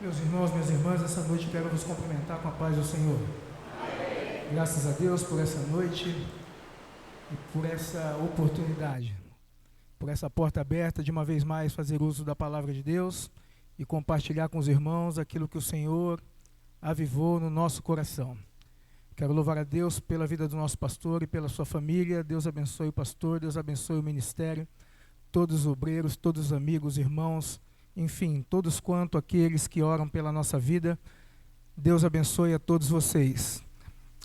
Meus irmãos, minhas irmãs, essa noite quero vos cumprimentar com a paz do Senhor. Graças a Deus por essa noite e por essa oportunidade, por essa porta aberta de uma vez mais fazer uso da palavra de Deus e compartilhar com os irmãos aquilo que o Senhor avivou no nosso coração. Quero louvar a Deus pela vida do nosso pastor e pela sua família. Deus abençoe o pastor, Deus abençoe o ministério, todos os obreiros, todos os amigos, irmãos, enfim, todos quanto aqueles que oram pela nossa vida. Deus abençoe a todos vocês.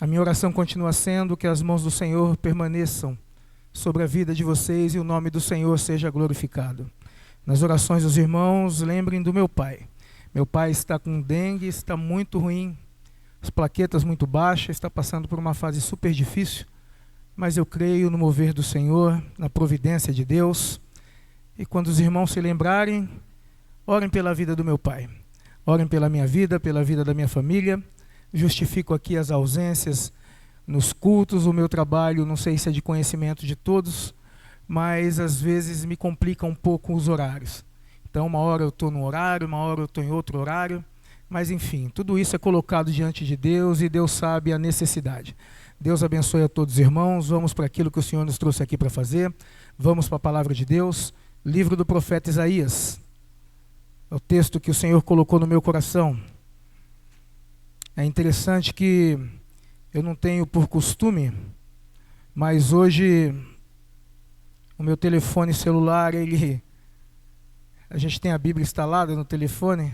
A minha oração continua sendo que as mãos do Senhor permaneçam sobre a vida de vocês e o nome do Senhor seja glorificado. Nas orações dos irmãos, lembrem do meu pai. Meu pai está com dengue, está muito ruim, as plaquetas muito baixas, está passando por uma fase super difícil, mas eu creio no mover do Senhor, na providência de Deus. E quando os irmãos se lembrarem, orem pela vida do meu pai, orem pela minha vida, pela vida da minha família. Justifico aqui as ausências nos cultos, o meu trabalho, não sei se é de conhecimento de todos, mas às vezes me complica um pouco os horários. Então uma hora eu estou num horário, uma hora eu estou em outro horário, mas enfim, tudo isso é colocado diante de Deus e Deus sabe a necessidade. Deus abençoe a todos os irmãos. Vamos para aquilo que o Senhor nos trouxe aqui para fazer, vamos para a palavra de Deus, livro do profeta Isaías. É o texto que o Senhor colocou no meu coração. É interessante que eu não tenho por costume, mas hoje o meu telefone celular, a gente tem a Bíblia instalada no telefone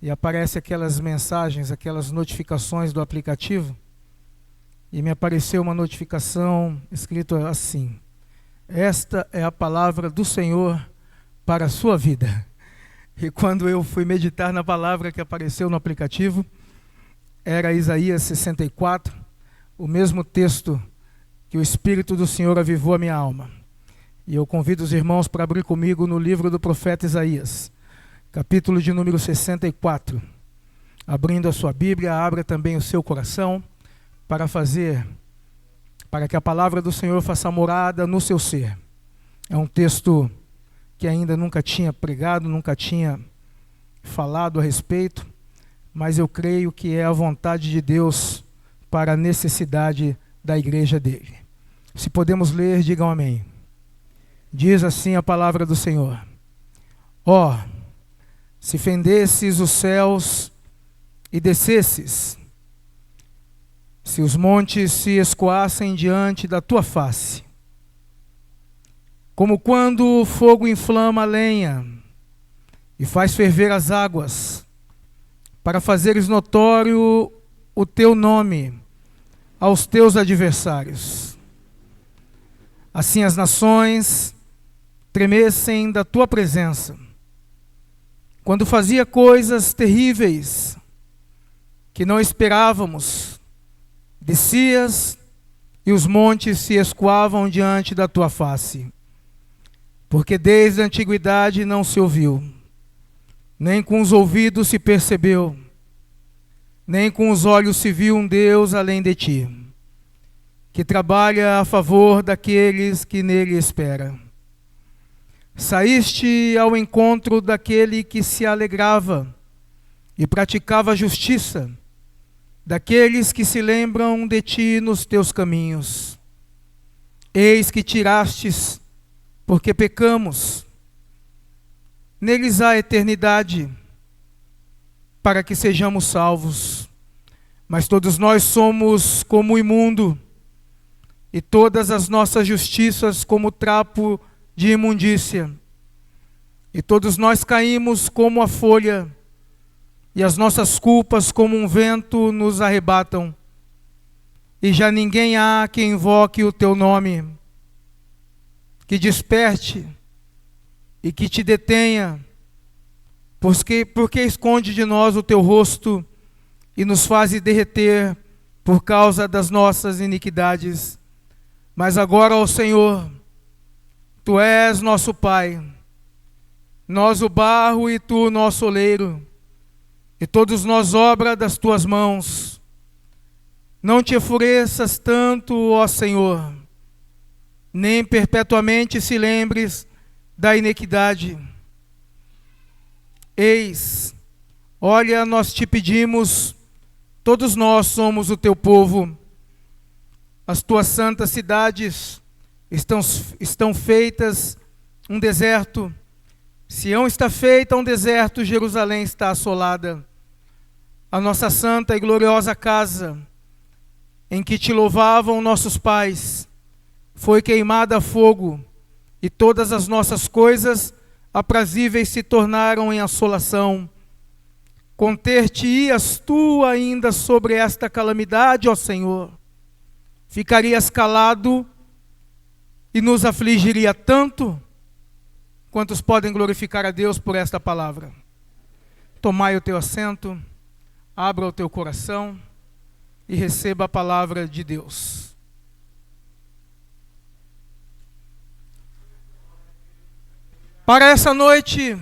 e aparece aquelas mensagens, aquelas notificações do aplicativo, e me apareceu uma notificação escrita assim: esta é a palavra do Senhor para a sua vida. E quando eu fui meditar na palavra que apareceu no aplicativo, era Isaías 64, o mesmo texto que o Espírito do Senhor avivou a minha alma. E eu convido os irmãos para abrir comigo no livro do profeta Isaías, capítulo de número 64. Abrindo a sua Bíblia, abra também o seu coração para que a palavra do Senhor faça morada no seu ser. É um texto que ainda nunca tinha pregado, nunca tinha falado a respeito, mas eu creio que é a vontade de Deus para a necessidade da igreja dele. Se podemos ler, digam amém. Diz assim a palavra do Senhor: ó, se fendesses os céus e descesses, se os montes se escoassem diante da tua face, como quando o fogo inflama a lenha e faz ferver as águas, para fazeres notório o teu nome aos teus adversários. Assim as nações tremessem da tua presença, quando fazia coisas terríveis que não esperávamos, descias e os montes se escoavam diante da tua face. Porque desde a antiguidade não se ouviu, nem com os ouvidos se percebeu, nem com os olhos se viu um Deus além de ti, que trabalha a favor daqueles que nele esperam. Saíste ao encontro daquele que se alegrava e praticava a justiça, daqueles que se lembram de ti nos teus caminhos. Eis que tirastes, porque pecamos. Neles há eternidade, para que sejamos salvos. Mas todos nós somos como o imundo, e todas as nossas justiças como trapo de imundícia. E todos nós caímos como a folha, e as nossas culpas como um vento nos arrebatam. E já ninguém há que invoque o teu nome, que desperte e que te detenha, porque esconde de nós o teu rosto e nos faz derreter por causa das nossas iniquidades. Mas agora, ó Senhor, tu és nosso Pai, nós o barro e tu o nosso oleiro, e todos nós obra das tuas mãos. Não te enfureças tanto, ó Senhor, nem perpetuamente se lembres da iniquidade. Eis, Olha, nós te pedimos, todos nós somos o teu povo, as tuas santas cidades estão feitas um deserto, Sião está feita um deserto, Jerusalém está assolada. A nossa santa e gloriosa casa, em que te louvavam nossos pais, foi queimada a fogo, e todas as nossas coisas aprazíveis se tornaram em assolação. Conter-te-ias tu ainda sobre esta calamidade, ó Senhor? Ficarias calado e nos afligiria tanto? Quantos podem glorificar a Deus por esta palavra? Tomai o teu assento, abra o teu coração e receba a palavra de Deus. Para essa noite,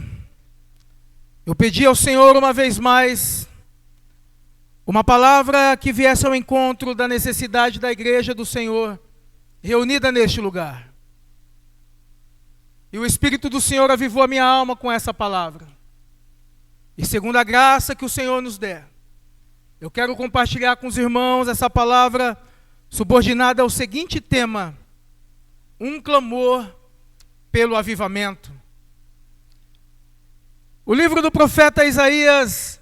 eu pedi ao Senhor uma vez mais uma palavra que viesse ao encontro da necessidade da igreja do Senhor reunida neste lugar. E o Espírito do Senhor avivou a minha alma com essa palavra. E segundo a graça que o Senhor nos der, eu quero compartilhar com os irmãos essa palavra subordinada ao seguinte tema: um clamor pelo avivamento. O livro do profeta Isaías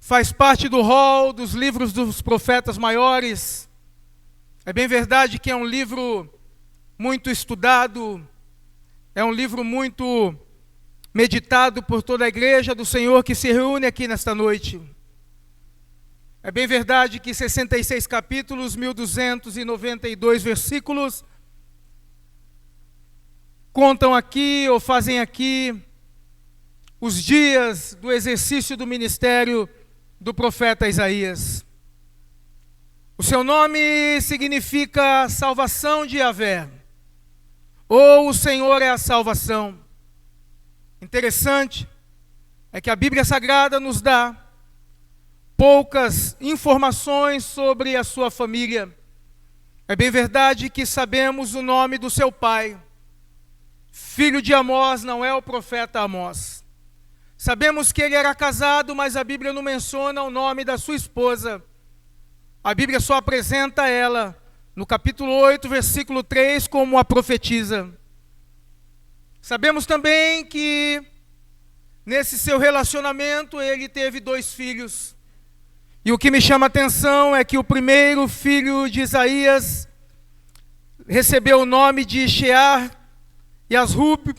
faz parte do rol dos livros dos profetas maiores. É bem verdade que é um livro muito estudado, é um livro muito meditado por toda a igreja do Senhor que se reúne aqui nesta noite. É bem verdade que 66 capítulos, 1292 versículos, contam aqui ou fazem aqui os dias do exercício do ministério do profeta Isaías. O seu nome significa salvação de Yahvé, ou o Senhor é a salvação. Interessante é que a Bíblia Sagrada nos dá poucas informações sobre a sua família. É bem verdade que sabemos o nome do seu pai. Filho de Amós, não é o profeta Amós. Sabemos que ele era casado, mas a Bíblia não menciona o nome da sua esposa. A Bíblia só apresenta ela no capítulo 8, versículo 3, como a profetisa. Sabemos também que nesse seu relacionamento ele teve 2 filhos. E o que me chama a atenção é que o primeiro filho de Isaías recebeu o nome de Shear Yashub,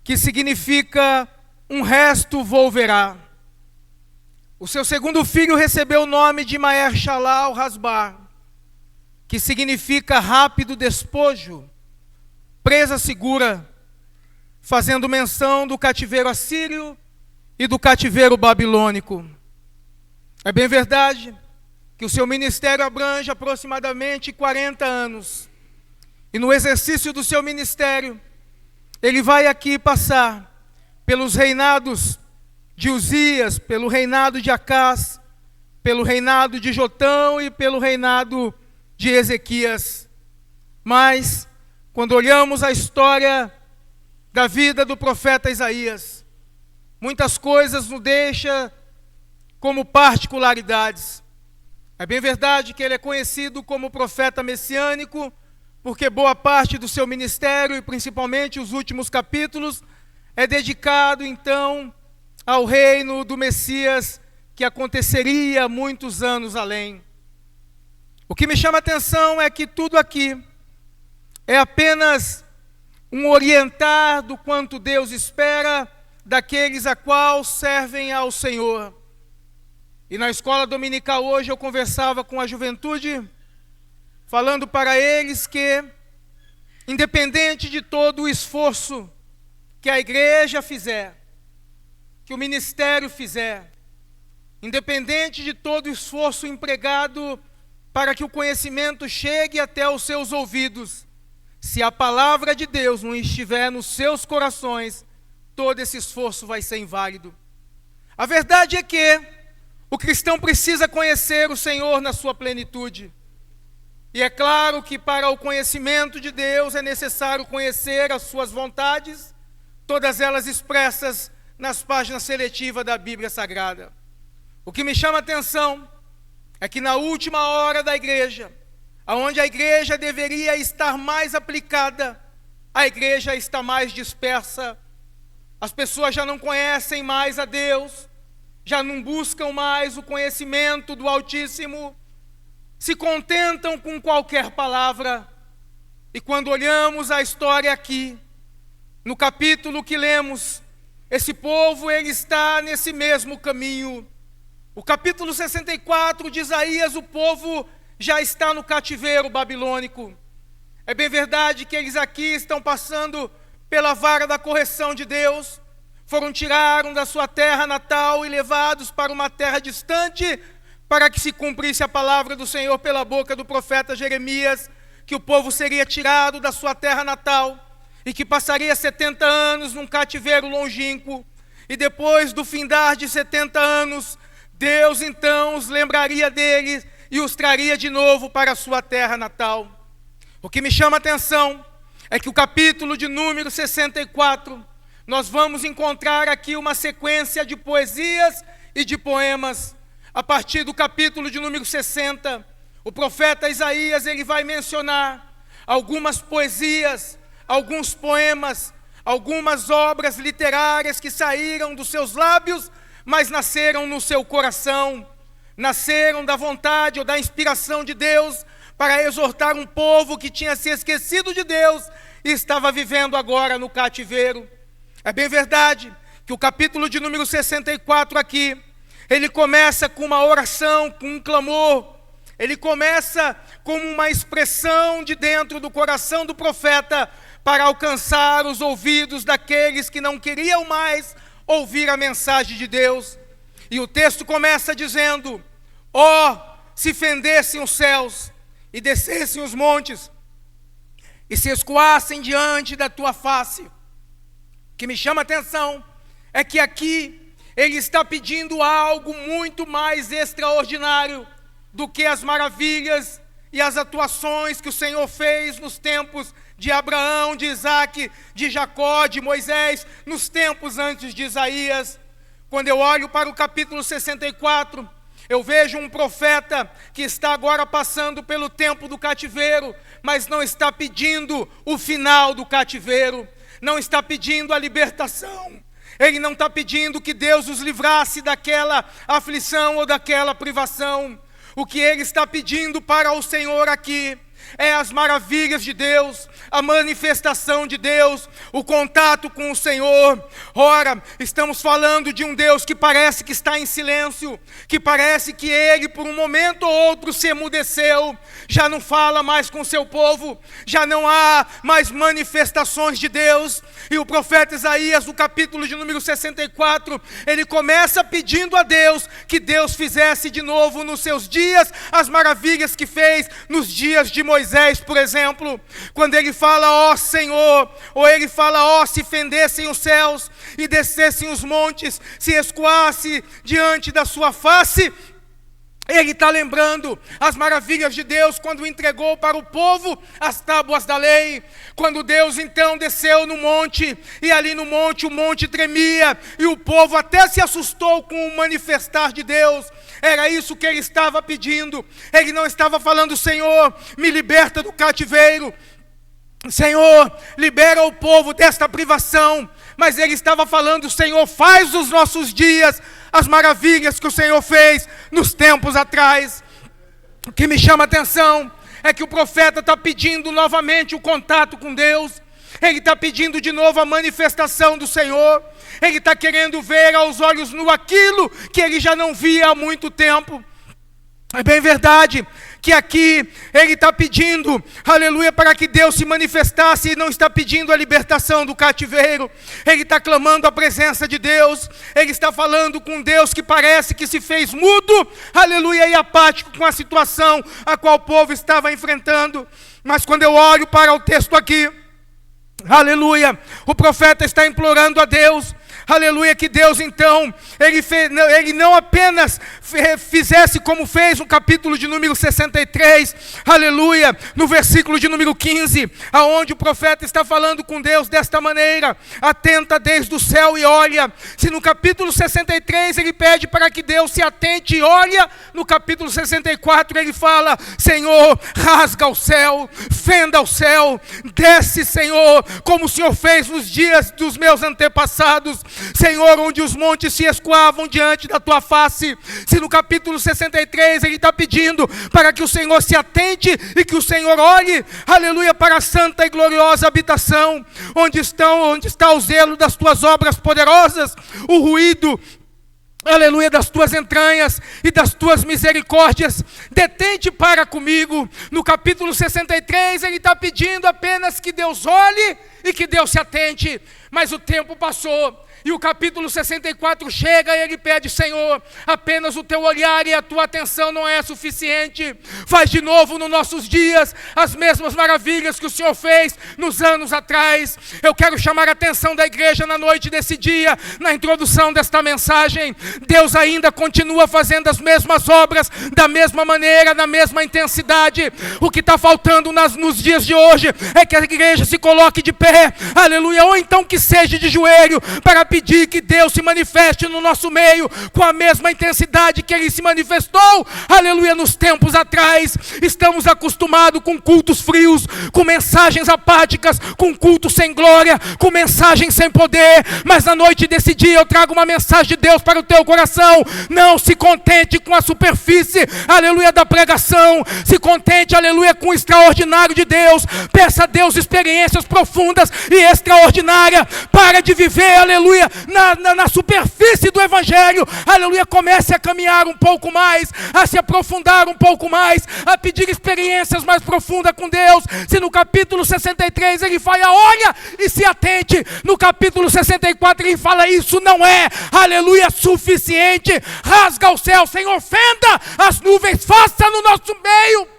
que significa um resto volverá. O seu segundo filho recebeu o nome de Maher Shalal Hasbar, que significa rápido despojo, presa segura, fazendo menção do cativeiro assírio e do cativeiro babilônico. É bem verdade que o seu ministério abrange aproximadamente 40 anos. E no exercício do seu ministério, ele vai aqui passar pelos reinados de Uzias, pelo reinado de Acás, pelo reinado de Jotão e pelo reinado de Ezequias. Mas, quando olhamos a história da vida do profeta Isaías, muitas coisas nos deixam como particularidades. É bem verdade que ele é conhecido como profeta messiânico, porque boa parte do seu ministério, e principalmente os últimos capítulos, é dedicado então ao reino do Messias, que aconteceria muitos anos além. O que me chama a atenção é que tudo aqui é apenas um orientar do quanto Deus espera daqueles a qual servem ao Senhor. E na escola dominical hoje eu conversava com a juventude, falando para eles que, independente de todo o esforço que a igreja fizer, que o ministério fizer, independente de todo o esforço empregado para que o conhecimento chegue até os seus ouvidos, se a palavra de Deus não estiver nos seus corações, todo esse esforço vai ser inválido. A verdade é que o cristão precisa conhecer o Senhor na sua plenitude. E é claro que para o conhecimento de Deus é necessário conhecer as suas vontades, todas elas expressas nas páginas seletivas da Bíblia Sagrada. O que me chama a atenção é que na última hora da igreja, onde a igreja deveria estar mais aplicada, a igreja está mais dispersa. As pessoas já não conhecem mais a Deus, já não buscam mais o conhecimento do Altíssimo, se contentam com qualquer palavra. E quando olhamos a história aqui, no capítulo que lemos, esse povo ele está nesse mesmo caminho. O capítulo 64 de Isaías, o povo já está no cativeiro babilônico. É bem verdade que eles aqui estão passando pela vara da correção de Deus, foram tirados da sua terra natal e levados para uma terra distante, para que se cumprisse a palavra do Senhor pela boca do profeta Jeremias, que o povo seria tirado da sua terra natal e que passaria 70 anos num cativeiro longínquo, e depois do findar de 70 anos, Deus então os lembraria deles e os traria de novo para a sua terra natal. O que me chama a atenção é que o capítulo de número 64, nós vamos encontrar aqui uma sequência de poesias e de poemas. A partir do capítulo de número 60, o profeta Isaías ele vai mencionar algumas poesias, alguns poemas, algumas obras literárias que saíram dos seus lábios, mas nasceram no seu coração, nasceram da vontade ou da inspiração de Deus para exortar um povo que tinha se esquecido de Deus e estava vivendo agora no cativeiro. É bem verdade que o capítulo de número 64 aqui, ele começa com uma oração, com um clamor. Ele começa como uma expressão de dentro do coração do profeta para alcançar os ouvidos daqueles que não queriam mais ouvir a mensagem de Deus. E o texto começa dizendo: ó, se fendessem os céus e descessem os montes e se escoassem diante da tua face. O que me chama a atenção é que aqui ele está pedindo algo muito mais extraordinário do que as maravilhas e as atuações que o Senhor fez nos tempos de Abraão, de Isaac, de Jacó, de Moisés, nos tempos antes de Isaías. Quando eu olho para o capítulo 64, eu vejo um profeta que está agora passando pelo tempo do cativeiro, mas não está pedindo o final do cativeiro, não está pedindo a libertação. Ele não está pedindo que Deus os livrasse daquela aflição ou daquela privação. O que ele está pedindo para o Senhor aqui é as maravilhas de Deus, a manifestação de Deus, o contato com o Senhor. Ora, estamos falando de um Deus que parece que está em silêncio, que parece que Ele por um momento ou outro se emudeceu, já não fala mais com o seu povo, já não há mais manifestações de Deus. E o profeta Isaías, no capítulo de número 64, ele começa pedindo a Deus que Deus fizesse de novo nos seus dias as maravilhas que fez nos dias de Moisés, por exemplo, quando ele fala, ó Senhor, ou ele fala, ó, se fendessem os céus e descessem os montes, se escoasse diante da sua face. Ele está lembrando as maravilhas de Deus quando entregou para o povo as tábuas da lei. Quando Deus então desceu no monte, e ali no monte o monte tremia, e o povo até se assustou com o manifestar de Deus. Era isso que ele estava pedindo. Ele não estava falando, Senhor, me liberta do cativeiro, Senhor, libera o povo desta privação. Mas ele estava falando, Senhor, faz dos nossos dias as maravilhas que o Senhor fez nos tempos atrás. O que me chama a atenção é que o profeta está pedindo novamente o contato com Deus. Ele está pedindo de novo a manifestação do Senhor. Ele está querendo ver aos olhos nus aquilo que ele já não via há muito tempo. É bem verdade que aqui ele está pedindo, aleluia, para que Deus se manifestasse, e não está pedindo a libertação do cativeiro. Ele está clamando a presença de Deus. Ele está falando com Deus que parece que se fez mudo, aleluia, e apático com a situação a qual o povo estava enfrentando. Mas quando eu olho para o texto aqui, aleluia, o profeta está implorando a Deus, aleluia, que Deus então, Ele não apenas fizesse como fez no capítulo de número 63, aleluia, no versículo de número 15, aonde o profeta está falando com Deus desta maneira: atenta desde o céu e olha. Se no capítulo 63 ele pede para que Deus se atente e olha, no capítulo 64 ele fala: Senhor, rasga o céu, fenda o céu, desce, Senhor, como o Senhor fez nos dias dos meus antepassados, Senhor, onde os montes se escoavam diante da tua face. Se no capítulo 63 ele está pedindo para que o Senhor se atente e que o Senhor olhe, aleluia, para a santa e gloriosa habitação, onde está o zelo das tuas obras poderosas, o ruído, aleluia, das tuas entranhas e das tuas misericórdias, detente para comigo. No capítulo 63 ele está pedindo apenas que Deus olhe e que Deus se atente, mas o tempo passou. E o capítulo 64 chega e ele pede: Senhor, apenas o teu olhar e a tua atenção não é suficiente. Faz de novo nos nossos dias as mesmas maravilhas que o Senhor fez nos anos atrás. Eu quero chamar a atenção da igreja na noite desse dia, na introdução desta mensagem. Deus ainda continua fazendo as mesmas obras, da mesma maneira, na mesma intensidade. O que está faltando nos dias de hoje é que a igreja se coloque de pé, aleluia, ou então que seja de joelho, para pedir que Deus se manifeste no nosso meio com a mesma intensidade que Ele se manifestou, aleluia, nos tempos atrás. Estamos acostumados com cultos frios, com mensagens apáticas, com cultos sem glória, com mensagens sem poder, mas na noite desse dia eu trago uma mensagem de Deus para o teu coração. Não se contente com a superfície, aleluia, da pregação, se contente, aleluia, com o extraordinário de Deus. Peça a Deus experiências profundas e extraordinárias. Para de viver, aleluia, na superfície do evangelho, aleluia, comece a caminhar um pouco mais, a se aprofundar um pouco mais, a pedir experiências mais profundas com Deus. Se no capítulo 63 ele fala: olha e se atente, no capítulo 64 ele fala: isso não é, aleluia, suficiente. Rasga o céu, Senhor, fenda as nuvens, faça no nosso meio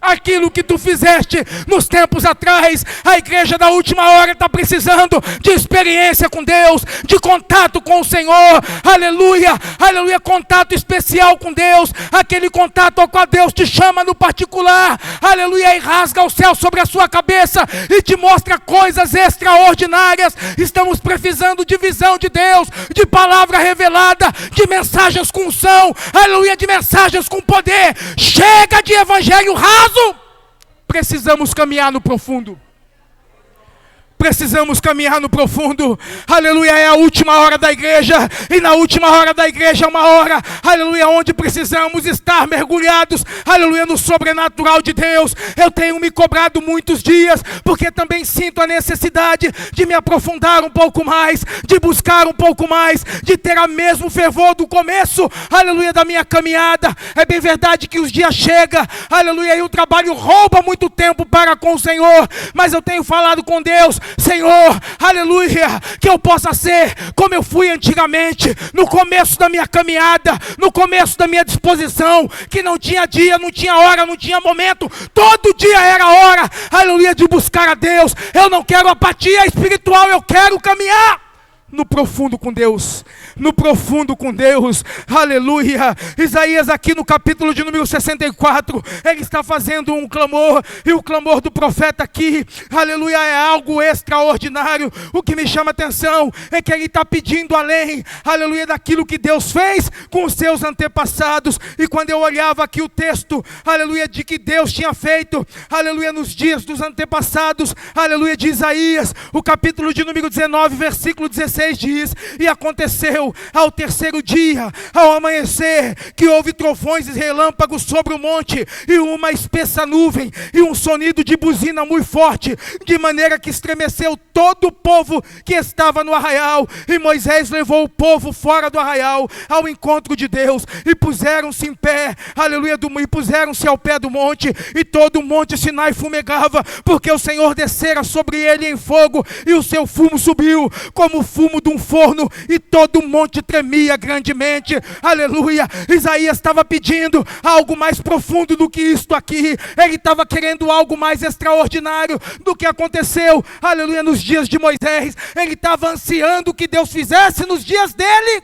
aquilo que tu fizeste nos tempos atrás. A igreja da última hora está precisando de experiência com Deus, de contato com o Senhor, aleluia, aleluia, contato especial com Deus, aquele contato ao qual Deus te chama no particular, aleluia, e rasga o céu sobre a sua cabeça e te mostra coisas extraordinárias. Estamos precisando de visão de Deus, de palavra revelada, de mensagens com unção, aleluia, de mensagens com poder. Chega de evangelho raso. Precisamos caminhar no profundo. Precisamos caminhar no profundo, aleluia. É a última hora da igreja, e na última hora da igreja é uma hora, aleluia, onde precisamos estar mergulhados, aleluia, no sobrenatural de Deus. Eu tenho me cobrado muitos dias, porque também sinto a necessidade de me aprofundar um pouco mais, de buscar um pouco mais, de ter o mesmo fervor do começo, aleluia, da minha caminhada. É bem verdade que os dias chegam, aleluia, e o trabalho rouba muito tempo para com o Senhor, mas eu tenho falado com Deus: Senhor, aleluia, que eu possa ser como eu fui antigamente, no começo da minha caminhada, no começo da minha disposição, que não tinha dia, não tinha hora, não tinha momento, todo dia era hora, aleluia, de buscar a Deus. Eu não quero apatia espiritual, eu quero caminhar no profundo com Deus, no profundo com Deus, aleluia. Isaías aqui no capítulo de número 64, ele está fazendo um clamor, e o clamor do profeta aqui, aleluia, é algo extraordinário. O que me chama a atenção é que ele está pedindo além, aleluia, daquilo que Deus fez com os seus antepassados. E quando eu olhava aqui o texto, aleluia, de que Deus tinha feito, aleluia, nos dias dos antepassados, aleluia, de Isaías, o capítulo de número 19, versículo 16 diz: e aconteceu ao terceiro dia, ao amanhecer, que houve trovões e relâmpagos sobre o monte, e uma espessa nuvem, e um sonido de buzina muito forte, de maneira que estremeceu todo o povo que estava no arraial. E Moisés levou o povo fora do arraial ao encontro de Deus, e puseram-se em pé, aleluia, e puseram-se ao pé do monte, e todo o monte Sinai fumegava, porque o Senhor descera sobre ele em fogo, e o seu fumo subiu como fumo fumo de um forno e todo o monte tremia grandemente. Aleluia. Isaías estava pedindo algo mais profundo do que isto aqui. Ele estava querendo algo mais extraordinário do que aconteceu, aleluia, nos dias de Moisés. Ele estava ansiando que Deus fizesse nos dias dele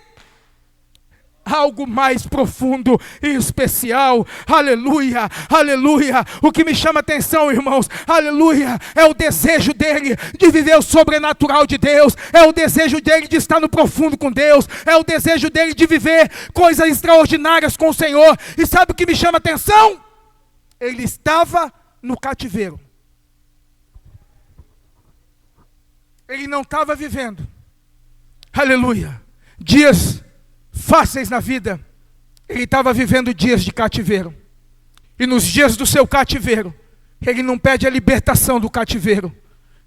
algo mais profundo e especial. Aleluia, aleluia. O que me chama a atenção, irmãos, aleluia, é o desejo dele de viver o sobrenatural de Deus, é o desejo dele de estar no profundo com Deus, é o desejo dele de viver coisas extraordinárias com o Senhor. E sabe o que me chama a atenção? Ele estava no cativeiro. Ele não estava vivendo, aleluia, dias fáceis na vida. Ele estava vivendo dias de cativeiro. E nos dias do seu cativeiro, ele não pede a libertação do cativeiro,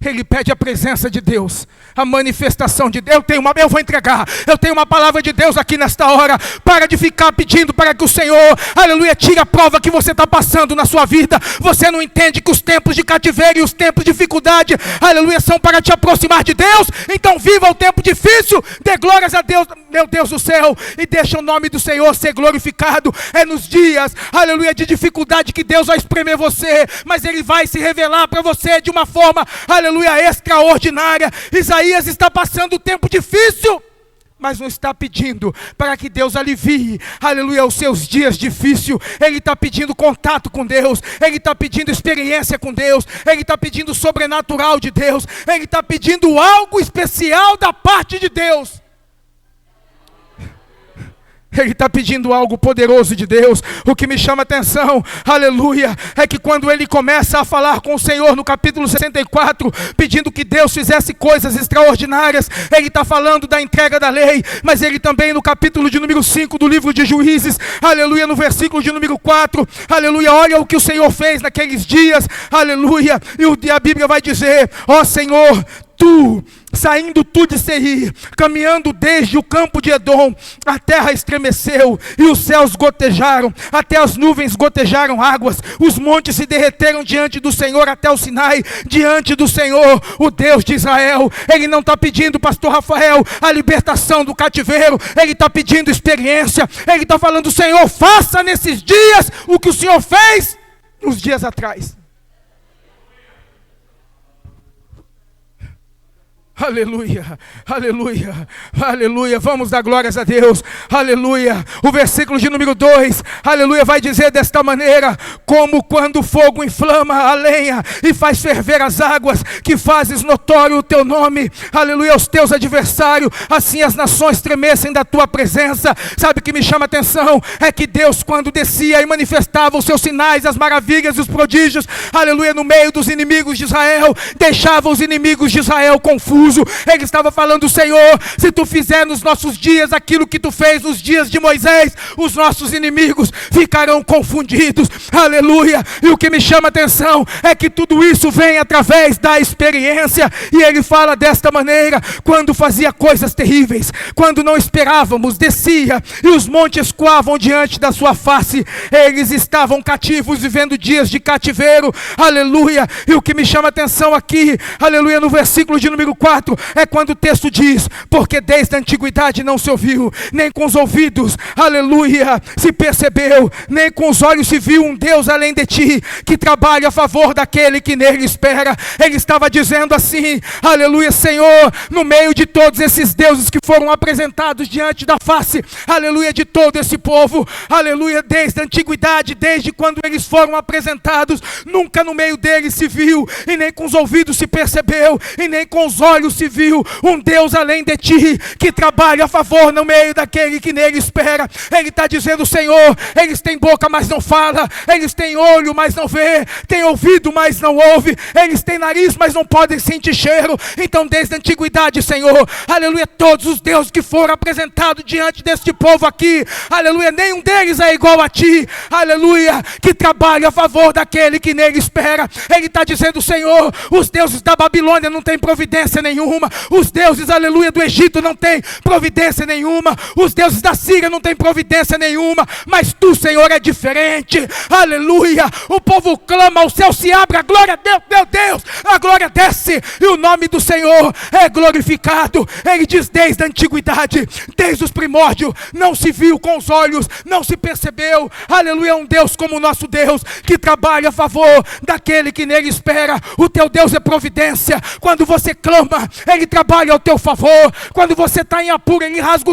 ele pede a presença de Deus, a manifestação de Deus. Eu vou entregar, eu tenho uma palavra de Deus aqui nesta hora. Para de ficar pedindo para que o Senhor, aleluia, tire a prova que você está passando na sua vida. Você não entende que os tempos de cativeiro e os tempos de dificuldade, aleluia, são para te aproximar de Deus? Então viva o tempo difícil, dê glórias a Deus, meu Deus do céu, e deixa o nome do Senhor ser glorificado. É nos dias, aleluia, de dificuldade que Deus vai espremer você, mas Ele vai se revelar para você de uma forma, aleluia, extraordinária. Isaías está passando um tempo difícil, mas não está pedindo para que Deus alivie, aleluia, os seus dias difíceis. Ele está pedindo contato com Deus, ele está pedindo experiência com Deus, ele está pedindo o sobrenatural de Deus, ele está pedindo algo especial da parte de Deus. Ele está pedindo algo poderoso de Deus. O que me chama a atenção, aleluia, é que quando ele começa a falar com o Senhor no capítulo 64, pedindo que Deus fizesse coisas extraordinárias, ele está falando da entrega da lei, mas ele também no capítulo de número 5 do livro de Juízes, aleluia, no versículo de número 4, aleluia, olha o que o Senhor fez naqueles dias, aleluia, e a Bíblia vai dizer: ó Senhor, saindo tu de Seir, caminhando desde o campo de Edom, a terra estremeceu e os céus gotejaram, até as nuvens gotejaram águas, os montes se derreteram diante do Senhor, até o Sinai, diante do Senhor, o Deus de Israel. Ele não está pedindo, pastor Rafael, a libertação do cativeiro, ele está pedindo experiência. Ele está falando: Senhor, faça nesses dias o que o Senhor fez nos dias atrás. Aleluia, aleluia, aleluia, vamos dar glórias a Deus, aleluia. O versículo de número 2, aleluia, vai dizer desta maneira: como quando o fogo inflama a lenha e faz ferver as águas, que fazes notório o teu nome, aleluia, aos teus adversários, assim as nações tremessem da tua presença. Sabe o que me chama a atenção? É que Deus, quando descia e manifestava os seus sinais, as maravilhas e os prodígios, aleluia, no meio dos inimigos de Israel, deixava os inimigos de Israel confusos. Ele estava falando: Senhor, se tu fizer nos nossos dias aquilo que tu fez nos dias de Moisés, os nossos inimigos ficarão confundidos, aleluia. E o que me chama a atenção é que tudo isso vem através da experiência. E ele fala desta maneira: quando fazia coisas terríveis, quando não esperávamos, descia e os montes coavam diante da sua face. Eles estavam cativos, vivendo dias de cativeiro, aleluia. E o que me chama a atenção aqui, aleluia, no versículo de número 4, é quando o texto diz: porque desde a antiguidade não se ouviu, nem com os ouvidos, aleluia, se percebeu, nem com os olhos se viu um Deus além de ti, que trabalha a favor daquele que nele espera. Ele estava dizendo assim, aleluia, Senhor, no meio de todos esses deuses que foram apresentados diante da face, aleluia, de todo esse povo, aleluia, desde a antiguidade, desde quando eles foram apresentados, nunca no meio deles se viu, e nem com os ouvidos se percebeu, e nem com os olhos se viu um Deus além de ti, que trabalha a favor no meio daquele que nele espera. Ele está dizendo: Senhor, eles têm boca, mas não fala, eles têm olho, mas não vê, têm ouvido, mas não ouve, eles têm nariz, mas não podem sentir cheiro. Então desde a antiguidade, Senhor, aleluia, todos os deuses que foram apresentados diante deste povo aqui, aleluia, nenhum deles é igual a ti, aleluia, que trabalha a favor daquele que nele espera. Ele está dizendo: Senhor, os deuses da Babilônia não têm providência nenhuma, nenhuma. Os deuses, aleluia, do Egito não têm providência nenhuma. Os deuses da Síria não têm providência nenhuma. Mas tu, Senhor, é diferente. Aleluia. O povo clama, o céu se abre, a glória a Deus, meu Deus, a glória desce e o nome do Senhor é glorificado. Ele diz desde a antiguidade, desde os primórdios, não se viu com os olhos, não se percebeu. Aleluia, um Deus como o nosso Deus, que trabalha a favor daquele que nele espera. O teu Deus é providência. Quando você clama, ele trabalha ao teu favor. Quando você está em apuro, ele rasga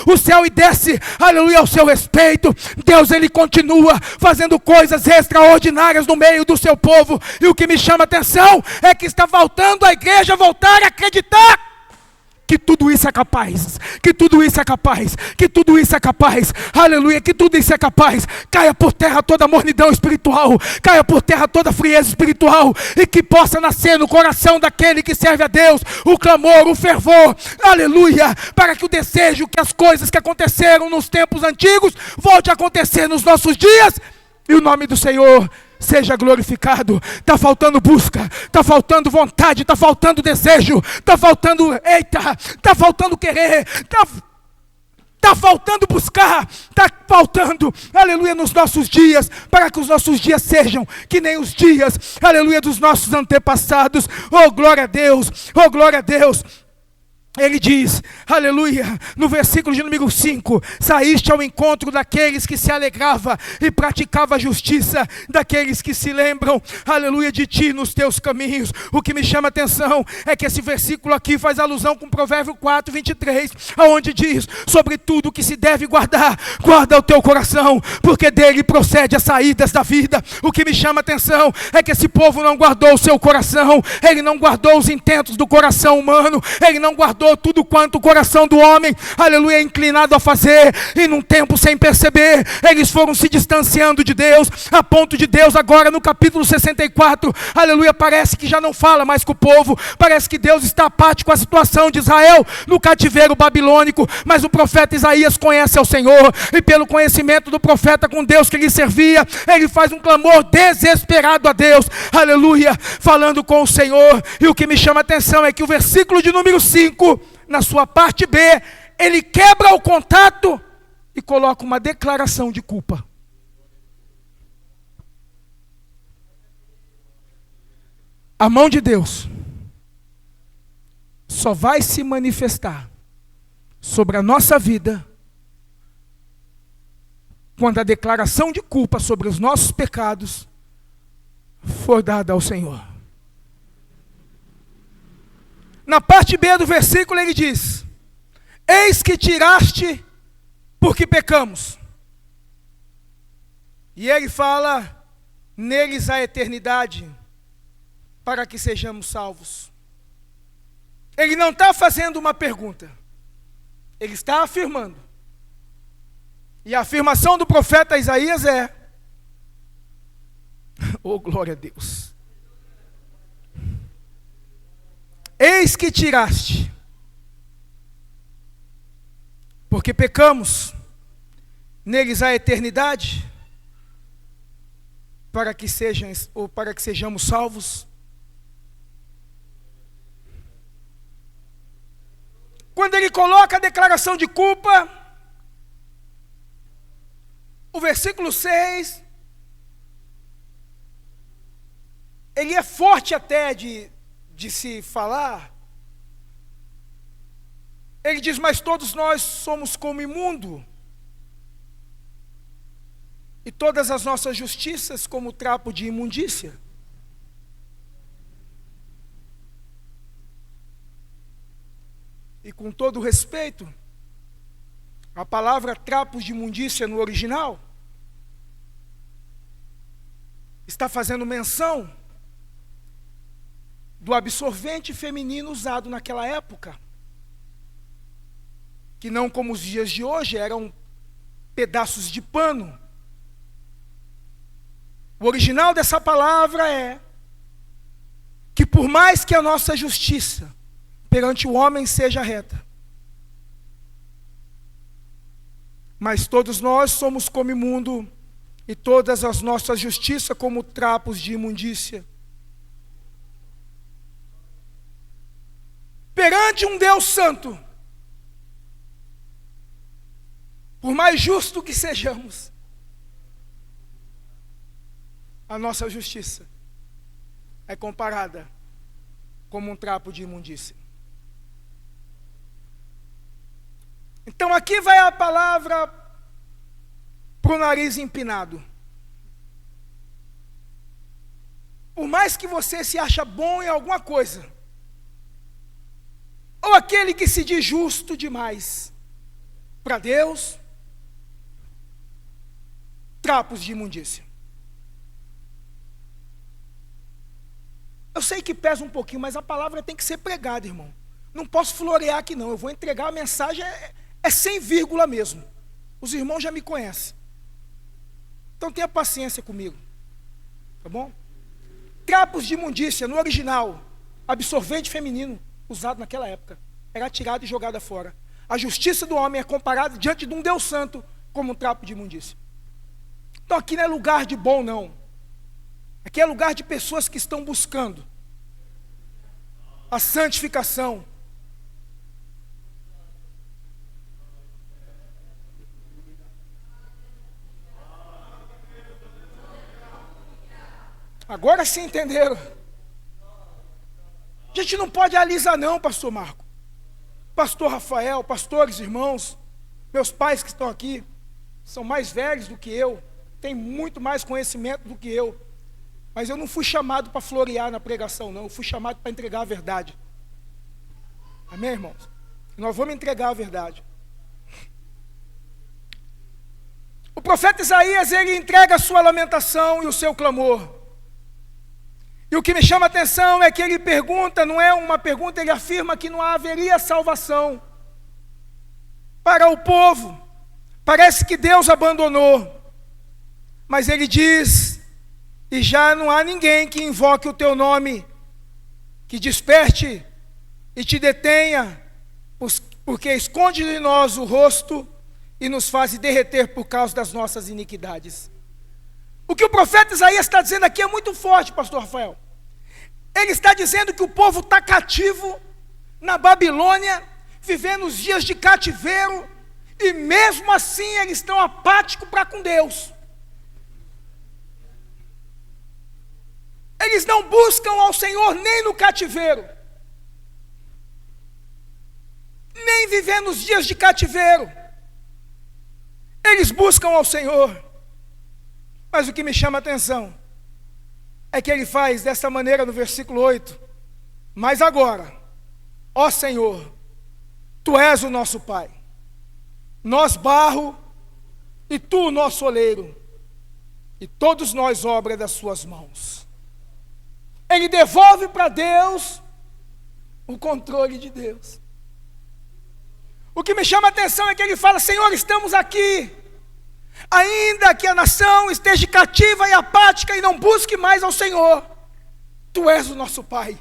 o céu e desce, aleluia, ao seu respeito. Deus, ele continua fazendo coisas extraordinárias no meio do seu povo. E o que me chama a atenção é que está faltando a igreja voltar a acreditar que tudo isso é capaz, que tudo isso é capaz, que tudo isso é capaz, aleluia, que tudo isso é capaz. Caia por terra toda mornidão espiritual, caia por terra toda frieza espiritual, e que possa nascer no coração daquele que serve a Deus o clamor, o fervor, aleluia, para que o desejo, que as coisas que aconteceram nos tempos antigos volte a acontecer nos nossos dias, e o nome do Senhor seja glorificado. Está faltando busca, está faltando vontade, está faltando desejo, está faltando, está faltando querer, está faltando buscar, está faltando, aleluia, nos nossos dias, para que os nossos dias sejam que nem os dias, aleluia, dos nossos antepassados. Oh glória a Deus, oh glória a Deus. Ele diz, aleluia, no versículo de número 5, saíste ao encontro daqueles que se alegrava e praticava a justiça, daqueles que se lembram, aleluia, de ti nos teus caminhos. O que me chama a atenção é que esse versículo aqui faz alusão com Provérbio 4, 23, onde diz, sobre tudo que se deve guardar, guarda o teu coração, porque dele procede as saídas da vida. O que me chama a atenção é que esse povo não guardou o seu coração, ele não guardou os intentos do coração humano, ele não guardou tudo quanto o coração do homem, aleluia, é inclinado a fazer, e num tempo sem perceber, eles foram se distanciando de Deus, a ponto de Deus agora no capítulo 64, aleluia, parece que já não fala mais com o povo, parece que Deus está apático com a situação de Israel no cativeiro babilônico, mas o profeta Isaías conhece ao Senhor, e pelo conhecimento do profeta com Deus que ele servia, ele faz um clamor desesperado a Deus, aleluia, falando com o Senhor. E o que me chama a atenção é que o versículo de número 5, na sua parte B, ele quebra o contato e coloca uma declaração de culpa. A mão de Deus só vai se manifestar sobre a nossa vida quando a declaração de culpa sobre os nossos pecados for dada ao Senhor. Na parte B do versículo ele diz, eis que tiraste porque pecamos. E ele fala, neles a eternidade, para que sejamos salvos. Ele não está fazendo uma pergunta, ele está afirmando. E a afirmação do profeta Isaías é, oh glória a Deus, eis que tiraste, porque pecamos, neles a eternidade, para que sejamos salvos. Quando ele coloca a declaração de culpa, o versículo 6, ele é forte até de se falar. Ele diz, mas todos nós somos como imundo, e todas as nossas justiças como trapo de imundícia. E com todo respeito, a palavra trapos de imundícia no original está fazendo menção do absorvente feminino usado naquela época, que não como os dias de hoje, eram pedaços de pano. O original dessa palavra é que por mais que a nossa justiça perante o homem seja reta, mas todos nós somos como imundo, e todas as nossas justiças como trapos de imundícia. perante um Deus santo, por mais justo que sejamos, a nossa justiça é comparada como um trapo de imundícia. Então aqui vai a palavra para o nariz empinado. Por mais que você se acha bom em alguma coisa, ou aquele que se diz justo demais, para Deus, trapos de imundícia. Eu sei que pesa um pouquinho, mas a palavra tem que ser pregada, irmão. Não posso florear aqui não, eu vou entregar a mensagem, é sem vírgula mesmo. Os irmãos já me conhecem. Então tenha paciência comigo, tá bom? Trapos de imundícia, no original, absorvente feminino, usado naquela época, era tirado e jogado fora. A justiça do homem é comparada diante de um Deus santo como um trapo de imundícia. Então aqui não é lugar de bom não. Aqui é lugar de pessoas que estão buscando a santificação. Agora sim entenderam. A gente não pode alisar não, pastor Marco. Pastor Rafael, pastores, irmãos, meus pais que estão aqui, são mais velhos do que eu, têm muito mais conhecimento do que eu. Mas eu não fui chamado para florear na pregação, não. Eu fui chamado para entregar a verdade. Amém, irmãos? Nós vamos entregar a verdade. O profeta Isaías, ele entrega a sua lamentação e o seu clamor. E o que me chama a atenção é que ele pergunta, não é uma pergunta, ele afirma que não haveria salvação para o povo. Parece que Deus abandonou. Mas ele diz, e já não há ninguém que invoque o teu nome, que desperte e te detenha, porque esconde de nós o rosto e nos faz derreter por causa das nossas iniquidades. O que o profeta Isaías está dizendo aqui é muito forte, pastor Rafael. Ele está dizendo que o povo está cativo na Babilônia, vivendo os dias de cativeiro, e mesmo assim eles estão apáticos para com Deus. Eles não buscam ao Senhor nem no cativeiro, nem vivendo os dias de cativeiro. Eles buscam ao Senhor. Mas o que me chama a atenção é que ele faz dessa maneira no versículo 8. Mas agora, ó Senhor, Tu és o nosso Pai, nós barro e Tu o nosso oleiro, e todos nós obra das Suas mãos. Ele devolve para Deus o controle de Deus. O que me chama a atenção é que ele fala, Senhor, estamos aqui, ainda que a nação esteja cativa e apática e não busque mais ao Senhor, Tu és o nosso Pai.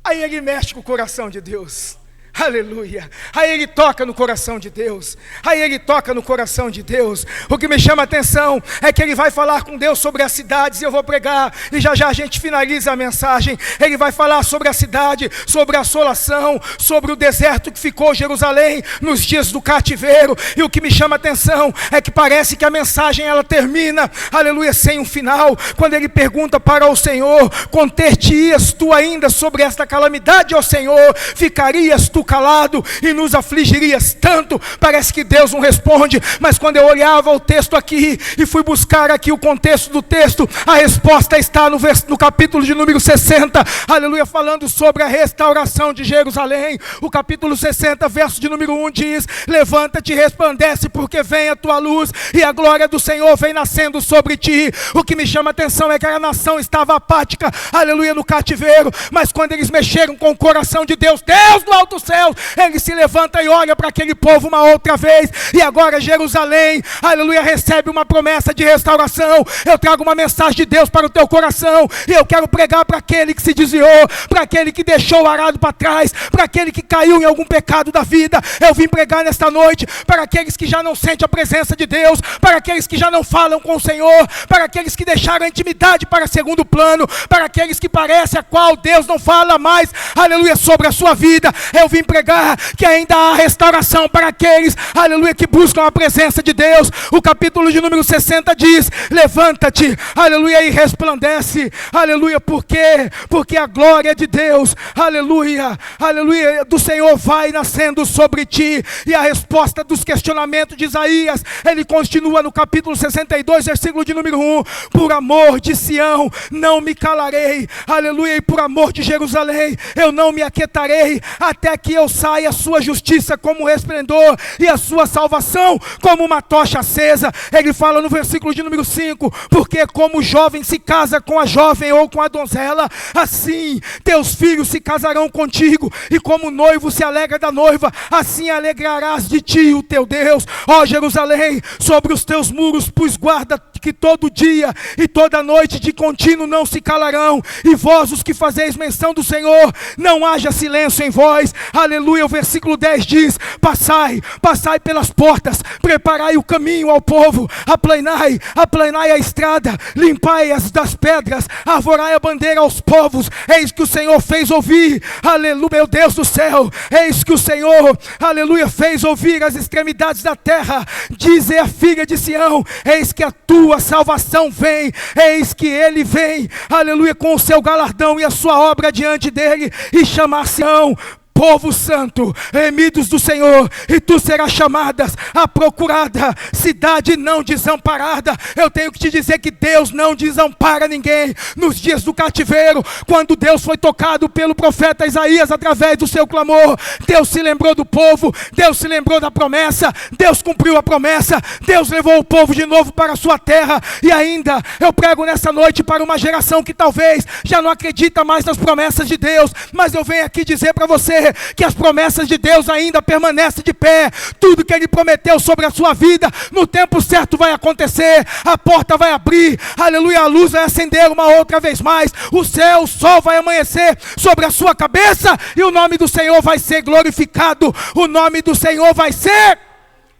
Aí ele mexe com o coração de Deus. Aleluia. Aí ele toca no coração de Deus. Aí ele toca no coração de Deus. O que me chama a atenção é que ele vai falar com Deus sobre as cidades. E eu vou pregar, e já já a gente finaliza a mensagem. Ele vai falar sobre a cidade, sobre a assolação, sobre o deserto que ficou Jerusalém nos dias do cativeiro. E o que me chama a atenção é que parece que a mensagem ela termina, aleluia, sem um final. Quando ele pergunta para o Senhor, conter-te-ias tu ainda sobre esta calamidade, ó Senhor? Ficarias tu calado e nos afligirias tanto? Parece que Deus não responde, mas quando eu olhava o texto aqui e fui buscar aqui o contexto do texto, a resposta está no capítulo de número 60, aleluia, falando sobre a restauração de Jerusalém. O capítulo 60, verso de número 1 diz, levanta-te e resplandece, porque vem a tua luz e a glória do Senhor vem nascendo sobre ti. O que me chama a atenção é que a nação estava apática, aleluia, no cativeiro, mas quando eles mexeram com o coração de Deus, Deus do alto céu céus, ele se levanta e olha para aquele povo uma outra vez, e agora Jerusalém, aleluia, recebe uma promessa de restauração. Eu trago uma mensagem de Deus para o teu coração, e eu quero pregar para aquele que se desviou, para aquele que deixou o arado para trás, para aquele que caiu em algum pecado da vida. Eu vim pregar nesta noite para aqueles que já não sentem a presença de Deus, para aqueles que já não falam com o Senhor, para aqueles que deixaram a intimidade para segundo plano, para aqueles que parece a qual Deus não fala mais, aleluia, sobre a sua vida. Eu vim pregar que ainda há restauração para aqueles, aleluia, que buscam a presença de Deus. O capítulo de número 60 diz: levanta-te, aleluia, e resplandece, aleluia, porque a glória de Deus, aleluia, aleluia, do Senhor vai nascendo sobre ti. E a resposta dos questionamentos de Isaías, ele continua no capítulo 62, versículo de número 1: por amor de Sião não me calarei, aleluia, e por amor de Jerusalém eu não me aquietarei, até que eu saia a sua justiça como resplendor e a sua salvação como uma tocha acesa. Ele fala no versículo de número 5: porque como o jovem se casa com a jovem ou com a donzela, assim teus filhos se casarão contigo, e como o noivo se alegra da noiva, assim alegrarás de ti o teu Deus. Ó Jerusalém, sobre os teus muros pus guarda, que todo dia e toda noite de contínuo não se calarão, e vós os que fazeis menção do Senhor, não haja silêncio em vós. Aleluia. O versículo 10 diz: passai pelas portas, preparai o caminho ao povo, aplanai a estrada, limpai as das pedras, arvorai a bandeira aos povos. Eis que o Senhor fez ouvir, aleluia, meu Deus do céu, eis que o Senhor, aleluia, fez ouvir as extremidades da terra. Diz a filha de Sião: eis que a tua salvação vem, eis que ele vem, aleluia, com o seu galardão e a sua obra diante dele, e chamar Sião povo santo, remidos do Senhor, e tu serás chamadas a procurada, cidade não desamparada. Eu tenho que te dizer que Deus não desampara ninguém. Nos dias do cativeiro, quando Deus foi tocado pelo profeta Isaías através do seu clamor, Deus se lembrou do povo, Deus se lembrou da promessa, Deus cumpriu a promessa, Deus levou o povo de novo para a sua terra. E ainda eu prego nessa noite para uma geração que talvez já não acredita mais nas promessas de Deus, mas eu venho aqui dizer para você que as promessas de Deus ainda permanecem de pé. Tudo que Ele prometeu sobre a sua vida, no tempo certo vai acontecer. A porta vai abrir, aleluia, a luz vai acender uma outra vez mais, o céu, o sol vai amanhecer sobre a sua cabeça, e o nome do Senhor vai ser glorificado. O nome do Senhor vai ser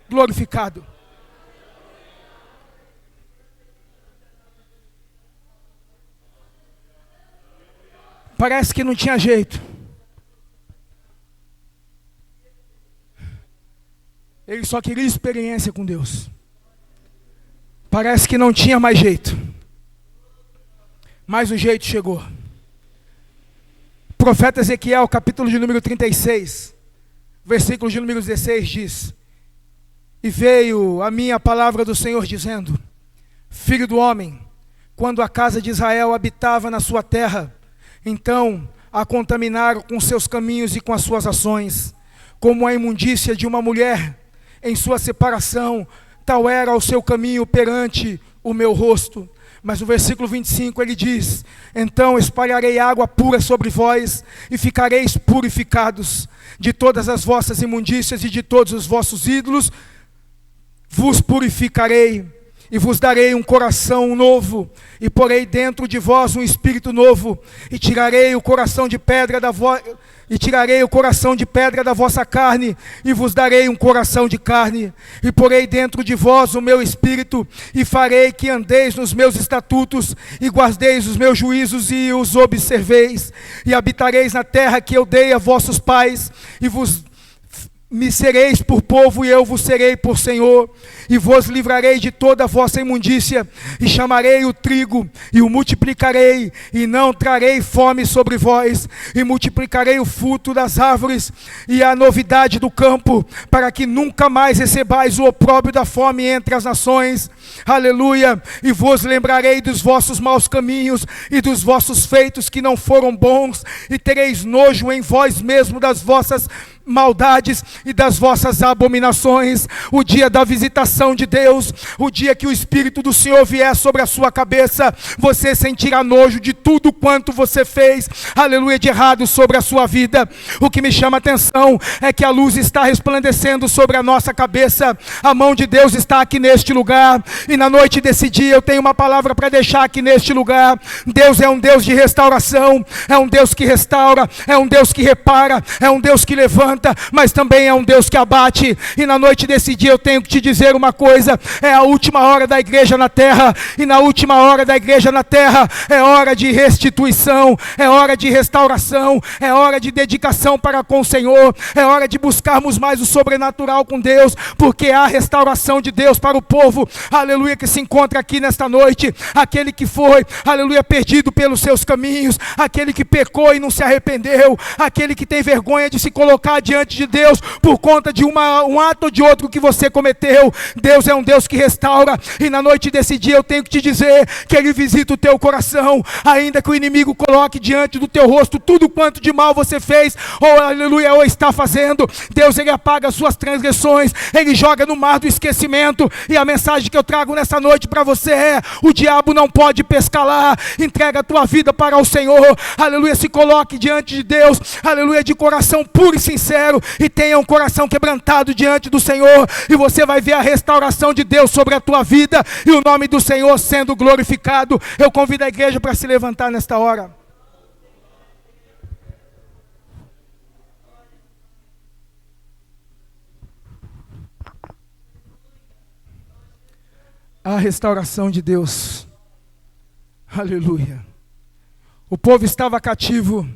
glorificado. Parece que não tinha jeito. Ele só queria experiência com Deus. Parece que não tinha mais jeito. Mas o jeito chegou. O profeta Ezequiel, capítulo de número 36, versículo de número 16 diz: e veio a minha palavra do Senhor dizendo: filho do homem, quando a casa de Israel habitava na sua terra, então a contaminaram com seus caminhos e com as suas ações, como a imundícia de uma mulher em sua separação, tal era o seu caminho perante o meu rosto. Mas no versículo 25 ele diz: então espalharei água pura sobre vós, e ficareis purificados de todas as vossas imundícias e de todos os vossos ídolos, vos purificarei, e vos darei um coração novo, e porei dentro de vós um espírito novo, e tirarei o coração de pedra da vossa carne, e vos darei um coração de carne, e porei dentro de vós o meu espírito, e farei que andeis nos meus estatutos, e guardeis os meus juízos e os observeis, e habitareis na terra que eu dei a vossos pais, e me sereis por povo, e eu vos serei por Senhor, e vos livrarei de toda a vossa imundícia, e chamarei o trigo, e o multiplicarei, e não trarei fome sobre vós, e multiplicarei o fruto das árvores, e a novidade do campo, para que nunca mais recebais o opróbrio da fome entre as nações, aleluia, e vos lembrarei dos vossos maus caminhos e dos vossos feitos que não foram bons, e tereis nojo em vós mesmo das vossas maldades e das vossas abominações. O dia da visitação de Deus, o dia que o Espírito do Senhor vier sobre a sua cabeça, você sentirá nojo de tudo quanto você fez, aleluia, de errado sobre a sua vida. O que me chama a atenção é que a luz está resplandecendo sobre a nossa cabeça, a mão de Deus está aqui neste lugar, e na noite desse dia eu tenho uma palavra para deixar aqui neste lugar. Deus é um Deus de restauração, é um Deus que restaura, é um Deus que repara, é um Deus que levanta, mas também é um Deus que abate. E na noite desse dia eu tenho que te dizer uma coisa: é a última hora da igreja na terra, e na última hora da igreja na terra é hora de restituição, é hora de restauração, é hora de dedicação para com o Senhor, é hora de buscarmos mais o sobrenatural com Deus, porque há restauração de Deus para o povo, aleluia, que se encontra aqui nesta noite, aquele que foi, aleluia, perdido pelos seus caminhos, aquele que pecou e não se arrependeu, aquele que tem vergonha de se colocar diante de Deus por conta de um ato ou de outro que você cometeu. Deus é um Deus que restaura, e na noite desse dia eu tenho que te dizer que Ele visita o teu coração, ainda que o inimigo coloque diante do teu rosto tudo quanto de mal você fez, ou aleluia, ou está fazendo. Deus, Ele apaga as suas transgressões, Ele joga no mar do esquecimento, e a mensagem que eu trago nessa noite para você é: o diabo não pode pescar lá. Entrega a tua vida para o Senhor, aleluia, se coloque diante de Deus, aleluia, de coração puro e sincero, e tenha um coração quebrantado diante do Senhor, e você vai ver a restauração de Deus sobre a tua vida, e o nome do Senhor sendo glorificado. Eu convido a igreja para se levantar nesta hora. A restauração de Deus, aleluia. O povo estava cativo,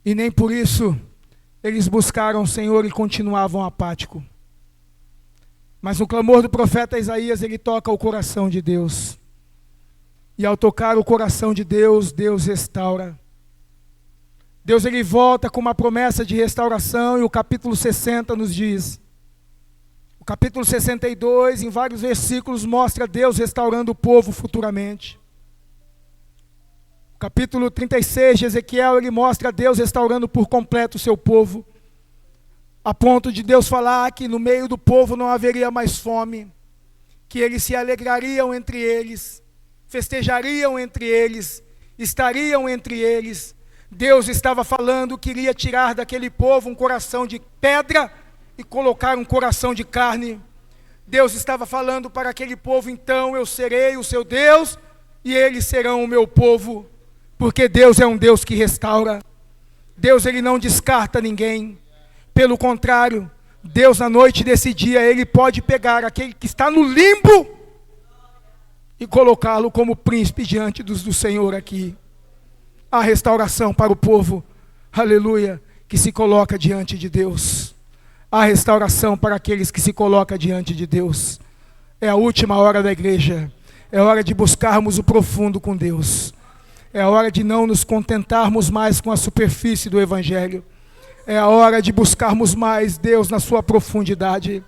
e nem por isso eles buscaram o Senhor e continuavam apáticos. Mas no clamor do profeta Isaías, ele toca o coração de Deus. E ao tocar o coração de Deus, Deus restaura. Deus, ele volta com uma promessa de restauração, e o capítulo 60 nos diz. O capítulo 62, em vários versículos, mostra Deus restaurando o povo futuramente. Capítulo 36 de Ezequiel, ele mostra Deus restaurando por completo o seu povo, a ponto de Deus falar que no meio do povo não haveria mais fome, que eles se alegrariam entre eles, festejariam entre eles, estariam entre eles. Deus estava falando que iria tirar daquele povo um coração de pedra e colocar um coração de carne. Deus estava falando para aquele povo: então eu serei o seu Deus e eles serão o meu povo. Porque Deus é um Deus que restaura. Deus, ele não descarta ninguém. Pelo contrário, Deus, na noite desse dia, ele pode pegar aquele que está no limbo e colocá-lo como príncipe diante do Senhor aqui. A restauração para o povo, aleluia, que se coloca diante de Deus. A restauração para aqueles que se colocam diante de Deus. É a última hora da igreja. É hora de buscarmos o profundo com Deus. É a hora de não nos contentarmos mais com a superfície do Evangelho. É a hora de buscarmos mais Deus na sua profundidade.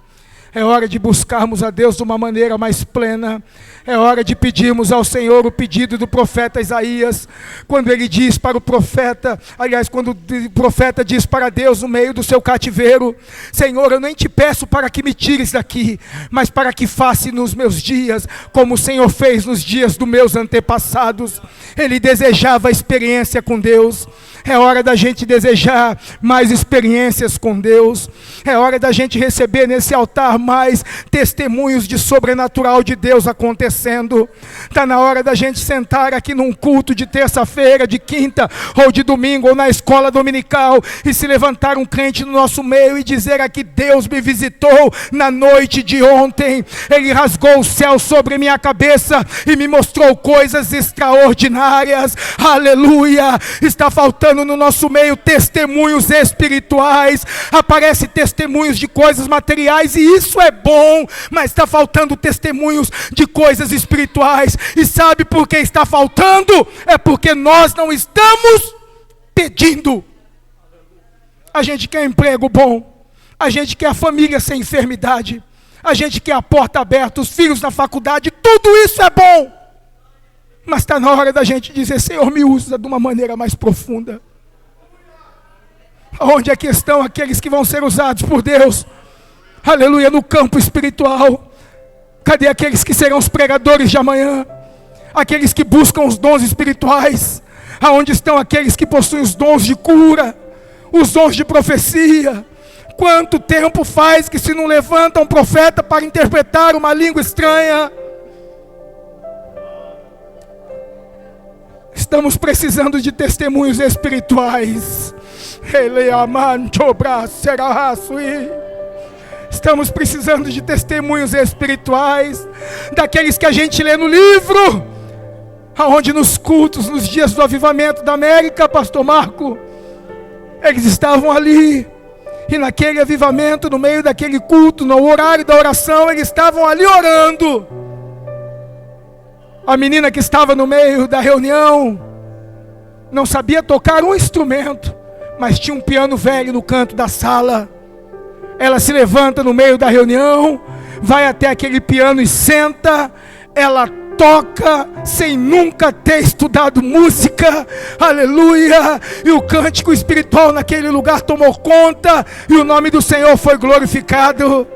É hora de buscarmos a Deus de uma maneira mais plena. É hora de pedirmos ao Senhor o pedido do profeta Isaías, quando ele diz para o profeta, aliás, quando o profeta diz para Deus no meio do seu cativeiro: Senhor, eu nem te peço para que me tires daqui, mas para que faça nos meus dias, como o Senhor fez nos dias dos meus antepassados. Ele desejava a experiência com Deus. É hora da gente desejar mais experiências com Deus. É hora da gente receber nesse altar mais testemunhos de sobrenatural de Deus acontecendo. Está na hora da gente sentar aqui num culto de terça-feira, de quinta ou de domingo, ou na escola dominical, e se levantar um crente no nosso meio e dizer aqui: Deus me visitou na noite de ontem. Ele rasgou o céu sobre minha cabeça e me mostrou coisas extraordinárias. Aleluia! Está faltando no nosso meio testemunhos espirituais. Aparece testemunhos de coisas materiais, e isso é bom, mas está faltando testemunhos de coisas espirituais. E sabe por que está faltando? É porque nós não estamos pedindo. A gente quer emprego bom, a gente quer a família sem enfermidade, a gente quer a porta aberta, os filhos na faculdade, tudo isso é bom. Mas está na hora da gente dizer: Senhor, me usa de uma maneira mais profunda. Onde é que estão aqueles que vão ser usados por Deus? Aleluia, no campo espiritual. Cadê aqueles que serão os pregadores de amanhã? Aqueles que buscam os dons espirituais? Aonde estão aqueles que possuem os dons de cura, os dons de profecia? Quanto tempo faz que se não levanta um profeta para interpretar uma língua estranha? Estamos precisando de testemunhos espirituais. Estamos precisando de testemunhos espirituais, daqueles que a gente lê no livro, aonde nos cultos, nos dias do avivamento da América, pastor Marco, eles estavam ali, e naquele avivamento, no meio daquele culto, no horário da oração, eles estavam ali orando. A menina que estava no meio da reunião não sabia tocar um instrumento, mas tinha um piano velho no canto da sala. Ela se levanta no meio da reunião, vai até aquele piano e senta. Ela toca sem nunca ter estudado música, aleluia, e o cântico espiritual naquele lugar tomou conta, e o nome do Senhor foi glorificado.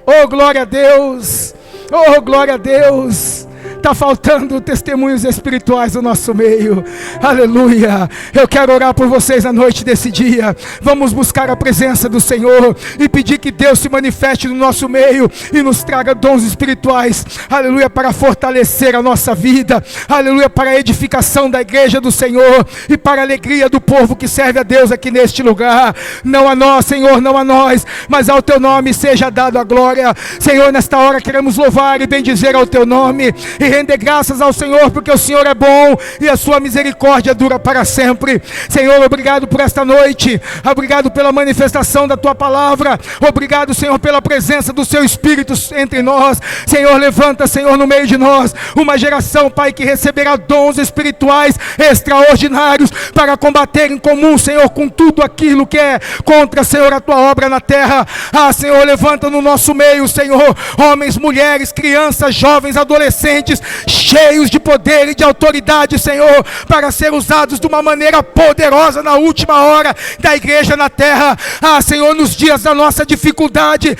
Oh, glória a Deus, oh, glória a Deus. Está faltando testemunhos espirituais no nosso meio, aleluia. Eu quero orar por vocês na noite desse dia. Vamos buscar a presença do Senhor e pedir que Deus se manifeste no nosso meio e nos traga dons espirituais, aleluia, para fortalecer a nossa vida, aleluia, para a edificação da igreja do Senhor e para a alegria do povo que serve a Deus aqui neste lugar. Não a nós, Senhor, não a nós, mas ao teu nome seja dado a glória. Senhor, nesta hora queremos louvar e bendizer ao teu nome e render graças ao Senhor, porque o Senhor é bom e a sua misericórdia dura para sempre. Senhor, obrigado por esta noite, obrigado pela manifestação da tua palavra, obrigado, Senhor, pela presença do seu Espírito entre nós. Senhor, levanta, Senhor, no meio de nós uma geração, Pai, que receberá dons espirituais extraordinários para combater em comum, Senhor, com tudo aquilo que é contra, Senhor, a tua obra na terra. Senhor, levanta no nosso meio, Senhor, homens, mulheres, crianças, jovens, adolescentes, cheios de poder e de autoridade, Senhor, para ser usados de uma maneira poderosa na última hora da igreja na terra. Senhor, nos dias da nossa dificuldade,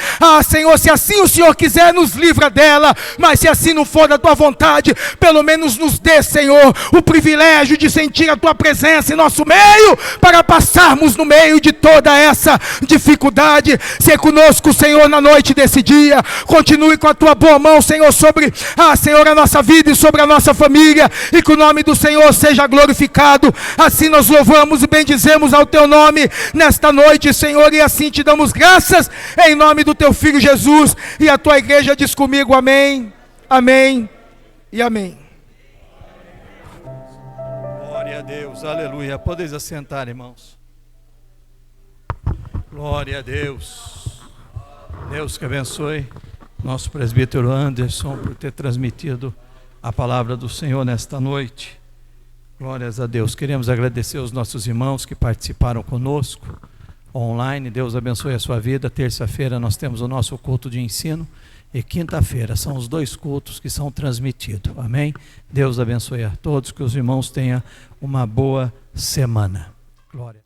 Senhor, se assim o Senhor quiser, nos livra dela, mas se assim não for da tua vontade, pelo menos nos dê, Senhor, o privilégio de sentir a tua presença em nosso meio, para passarmos no meio de toda essa dificuldade. Se conosco, Senhor, na noite desse dia, continue com a tua boa mão, Senhor, sobre, Senhor, a nossa vida e sobre a nossa família, e que o nome do Senhor seja glorificado. Assim nós louvamos e bendizemos ao teu nome nesta noite, Senhor, e assim te damos graças em nome do teu Filho Jesus. E a tua igreja diz comigo: amém, amém e amém. Glória a Deus, aleluia. Podeis assentar, irmãos. Glória a Deus. Deus que abençoe nosso presbítero Anderson por ter transmitido a palavra do Senhor nesta noite. Glórias a Deus. Queremos agradecer aos nossos irmãos que participaram conosco online. Deus abençoe a sua vida. Terça-feira nós temos o nosso culto de ensino e quinta-feira são os dois cultos que são transmitidos. Amém? Deus abençoe a todos, que os irmãos tenham uma boa semana. Glória.